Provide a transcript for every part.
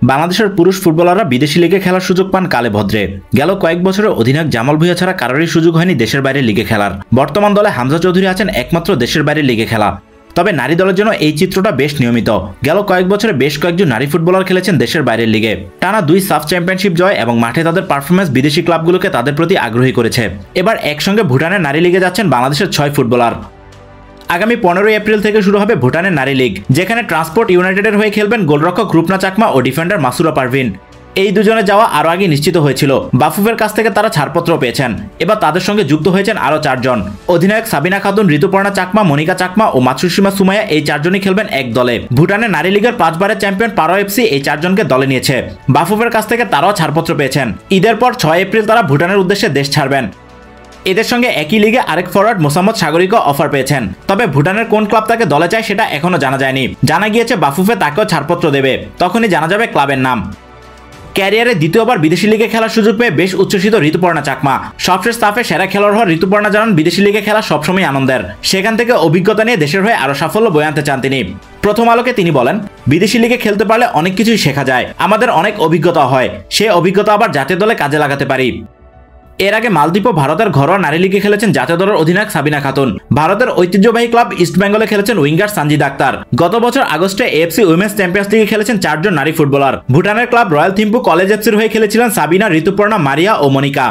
বাংলাদেশের পুরুষ ফুটবলাররা বিদেশি লিগে খেলার সুযোগ পান কালে ভদ্রে। গেল কয়েক বছরে অধিনায়ক জামাল ভুঁইয়া ছাড়া কারোরই সুযোগ হয়নি দেশের বাইরে লিগে খেলার। বর্তমান দলে হামজা চৌধুরী আছেন একমাত্র দেশের বাইরে লিগে খেলা। তবে নারী দলের জন্য এই চিত্রটা বেশ নিয়মিত। গেল কয়েক বছরে বেশ কয়েকজন নারী ফুটবলার খেলেছেন দেশের বাইরের লিগে। টানা 2 সাফ চ্যাম্পিয়নশিপ জয় এবং মাঠে তাদের পারফরমেন্স বিদেশি ক্লাবগুলোকে তাদের প্রতি আগ্রহী করেছে। এবার একসঙ্গে ভুটানের নারী লিগে যাচ্ছেন বাংলাদেশের 6 ফুটবলার। আগামী 15 এপ্রিল থেকে শুরু হবে ভুটানের নারী লীগ, যেখানে ট্রান্সপোর্ট ইউনাইটেডের হয়ে খেলবেন গোলরক্ষক রূপনা চাকমা ও ডিফেন্ডার মাসুরা পারভিন। এই দুজনে যাওয়া আরও আগে নিশ্চিত হয়েছিল। বাফুফের কাছ থেকে তারা ছাড়পত্র পেয়েছেন। এবার তাদের সঙ্গে যুক্ত হয়েছেন আরও 4 জন। অধিনায়ক সাবিনা খাতুন, ঋতুপর্ণা চাকমা, মনিকা চাকমা ও মাতসুসীমা সুমাইয়া এই 4 জনই খেলবেন এক দলে। ভুটানের নারী লীগের 5 বারের চ্যাম্পিয়ন পারো এফসি এই 4 জনকে দলে নিয়েছে। বাফুফের কাছ থেকে তারাও ছাড়পত্র পেয়েছেন। ঈদের পর 6 এপ্রিল তারা ভুটানের উদ্দেশ্যে দেশ ছাড়বেন। এদের সঙ্গে একই লিগে আরেক ফরওয়ার্ড মোসাম্মদ সাগরিকও অফার পেয়েছেন। তবে ভুটানের কোন ক্লাব তাকে দলে চায় সেটা এখনো জানা যায়নি। জানা গিয়েছে বাফুফে তাকেও ছাড়পত্র দেবে, তখনই জানা যাবে ক্লাবের নাম। ক্যারিয়ারে দ্বিতীয়বার বিদেশি লিগে খেলার সুযোগ পেয়ে বেশ উচ্ছ্বসিত ঋতুপর্ণা চাকমা। সবশেষ সাফে সেরা খেলোয়াড় হওয়া ঋতুপর্ণা জানান, বিদেশি লিগে খেলা সবসময় আনন্দের। সেখান থেকে অভিজ্ঞতা নিয়ে দেশের হয়ে আরও সাফল্য বয়ে আনতে চান তিনি। প্রথম আলোকে তিনি বলেন, বিদেশি লিগে খেলতে পারলে অনেক কিছুই শেখা যায়। আমাদের অনেক অভিজ্ঞতা হয়, সেই অভিজ্ঞতা আবার জাতীয় দলে কাজে লাগাতে পারি। এর আগে মালদ্বীপ ও ভারতের ঘরোয়া নারী লিগে খেলেছেন জাতীয় দলের অধিনায়ক সাবিনা খাতুন। ভারতের ঐতিহ্যবাহী ক্লাব ইস্টবেঙ্গলে খেলেছেন উইঙ্গার সানজিদ আক্তার। গত বছর আগস্টে এএফসি উইমেন্স চ্যাম্পিয়ন্স লিগে খেলেছেন 4 জন নারী ফুটবলার। ভুটানের ক্লাব রয়্যাল থিম্পু কলেজ এফসির হয়ে খেলেছিলেন সাবিনা, ঋতুপর্ণা, মারিয়া ও মনিকা।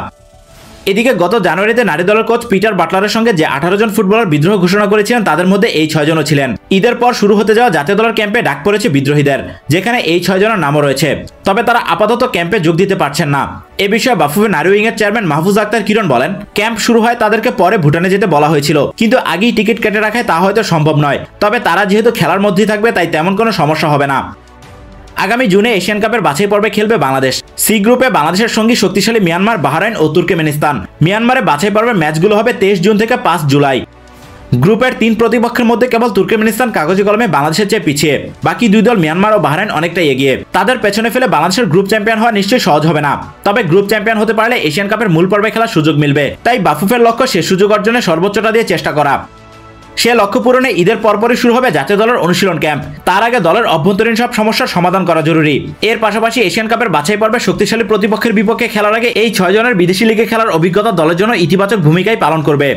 এদিকে গত জানুয়ারিতে নারী দলের কোচ পিটার বাটলারের সঙ্গে যে 18 জন ফুটবলার বিদ্রোহ ঘোষণা করেছিলেন, তাদের মধ্যে এই 6 জনও ছিলেন। ঈদের পর শুরু হতে যাওয়া জাতীয় দলের ক্যাম্পে ডাক পড়েছে বিদ্রোহীদের, যেখানে এই 6 জনের নামও রয়েছে। তবে তারা আপাতত ক্যাম্পে যোগ দিতে পারছেন না। এ বিষয়ে বাফুফে নারী উইংয়ের চেয়ারম্যান মাহফুজ আক্তার কিরণ বলেন, ক্যাম্প শুরু হয় তাদেরকে পরে ভুটানে যেতে বলা হয়েছিল, কিন্তু আগেই টিকিট কেটে রাখায় তা হয়তো সম্ভব নয়। তবে তারা যেহেতু খেলার মধ্যেই থাকবে, তাই তেমন কোনো সমস্যা হবে না। আগামী জুনে এশিয়ান কাপের বাছাই পর্বে খেলবে বাংলাদেশ। সি গ্রুপে বাংলাদেশের সঙ্গী শক্তিশালী মিয়ানমার, বাহরাইন ও তুর্কমেনিস্তান। মিয়ানমারে বাছাই পর্বের ম্যাচগুলো হবে 23 জুন থেকে 5 জুলাই। গ্রুপের 3 প্রতিপক্ষের মধ্যে কেবল তুর্কমেনিস্তান কাগজে কলমে বাংলাদেশের চেয়ে পিছিয়ে। বাকি 2 দল মিয়ানমার ও বাহরাইন অনেকটাই এগিয়ে। তাদের পেছনে ফেলে বাংলাদেশের গ্রুপ চ্যাম্পিয়ন হওয়া নিশ্চয়ই সহজ হবে না। তবে গ্রুপ চ্যাম্পিয়ন হতে পারলে এশিয়ান কাপের মূল পর্বে খেলার সুযোগ মিলবে। তাই বাফুফের লক্ষ্য সে সুযোগ অর্জনে সর্বোচ্চটা দিয়ে চেষ্টা করা। সে লক্ষ্য পূরণে ঈদের পরপরই শুরু হবে জাতীয় দলের অনুশীলন ক্যাম্প। তার আগে দলের অভ্যন্তরীণ সব সমস্যার সমাধান করা জরুরি। এর পাশাপাশি এশিয়ান কাপের বাছাই পর্বে শক্তিশালী প্রতিপক্ষের বিপক্ষে খেলার আগে এই 6 জনের বিদেশি লিগে খেলার অভিজ্ঞতা দলের জন্য ইতিবাচক ভূমিকাই পালন করবে।